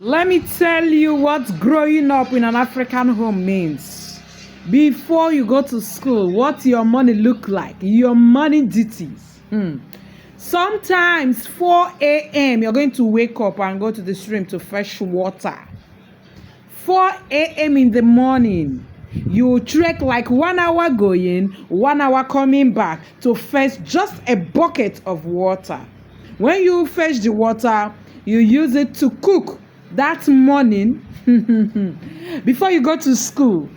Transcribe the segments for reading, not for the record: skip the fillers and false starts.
Let me tell you what growing up in an African home means. Before you go to school, what your money look like, your money duties. Sometimes 4 a.m. you're going to wake up and go to the stream to fetch water. 4 a.m. in the morning, you trek like 1 hour going, 1 hour coming back to fetch just a bucket of water. When you fetch the water, you use it to cook that morning before you go to school.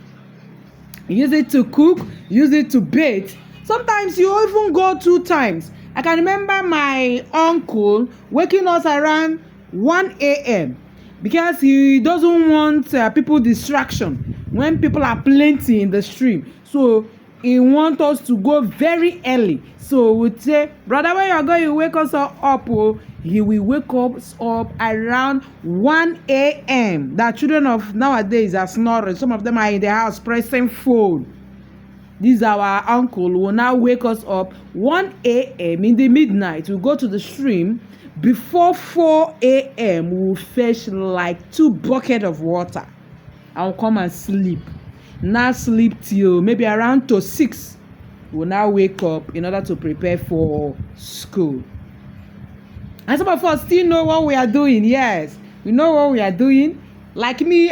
Use it to cook, use it to bathe. Sometimes you even go 2 times. I can remember my uncle waking us around 1 a.m. because he doesn't want people distraction when people are plenty in the stream. So he wants us to go very early. So we would say, brother, when you're going, you wake us up. Oh, he will wake us up around 1 a.m. The children of nowadays are snoring. Some of them are in the house pressing phone. This our uncle will now wake us up 1 a.m. in the midnight. We'll go to the stream. Before 4 a.m., we'll fetch like 2 buckets of water. I'll come and sleep. Now sleep till maybe around to 6. We'll now wake up in order to prepare for school. And some of us still know what we are doing. Yes, we know what we are doing. Like me,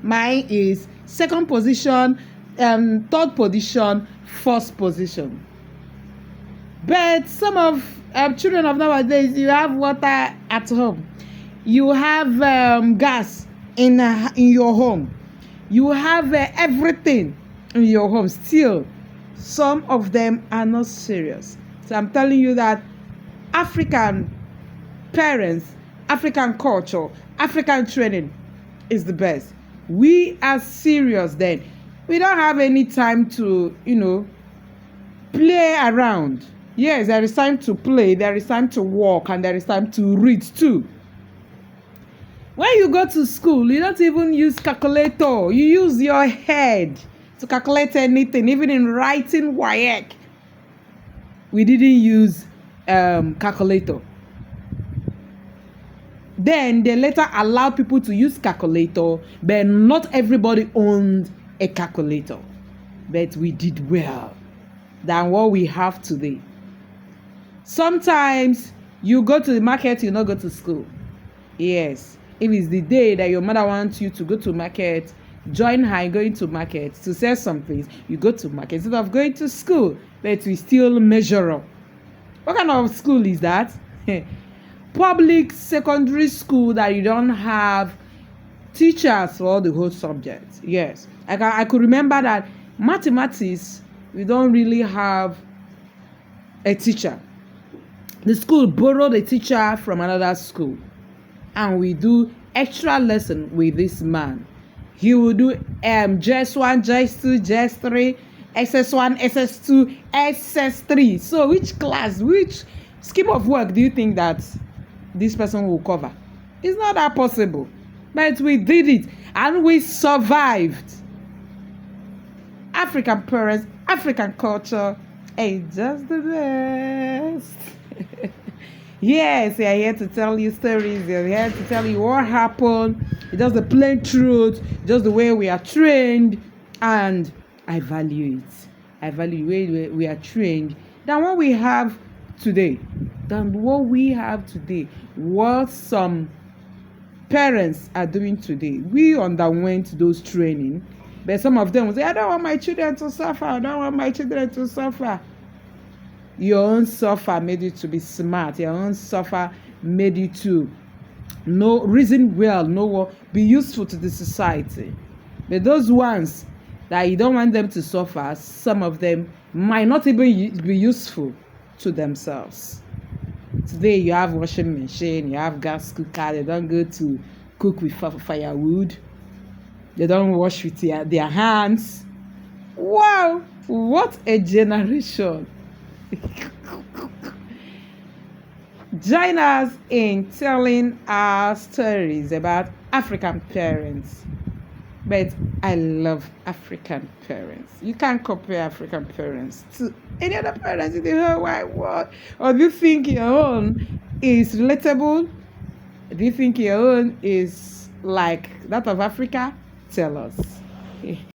mine is second position, third position, first position. But some of children of nowadays, you have water at home. You have gas in your home. You have everything in your home. Still, some of them are not serious. So I'm telling you that African parents, African culture, African training is the best. We are serious then. We don't have any time to, play around. Yes, there is time to play, there is time to walk, and there is time to read too. When you go to school, you don't even use calculator. You use your head to calculate anything, even in writing WAEC. We didn't use calculator. Then they later allowed people to use calculator, but not everybody owned a calculator. But we did well than what we have today. Sometimes you go to the market, you not go to school. Yes, if it's the day that your mother wants you to go to market, join her going to market to sell some things, you go to market instead of going to school, but we still measure up. What kind of school is that? Public secondary school that you don't have teachers for the whole subject. Yes, I could remember that mathematics, we don't really have a teacher. The school borrowed a teacher from another school, and we do extra lesson with this man. He will do JS1, JS2, JS3, SS1, SS2, SS3. So which scheme of work do you think that this person will cover? It's not that possible. But we did it and we survived. African parents, African culture, ain't just the best. Yes, we are here to tell you stories. We are here to tell you what happened. It's just the plain truth, just the way we are trained, and I value it. I value the way we are trained than what we have today. What some parents are doing today. We underwent those training, but some of them will say, I don't want my children to suffer. I don't want my children to suffer. Your own suffer made you to be smart. Your own suffer made you to know, reason well, be useful to the society. But those ones that you don't want them to suffer, some of them might not even be useful to themselves. Today you have washing machine, you have gas cooker. They don't go to cook with firewood. They don't wash with their hands. Wow, what a generation. Join us in telling our stories about African parents. But I love African parents. You can't compare African parents to any other parents in the whole wide world. Or do you think your own is relatable? Do you think your own is like that of Africa? Tell us.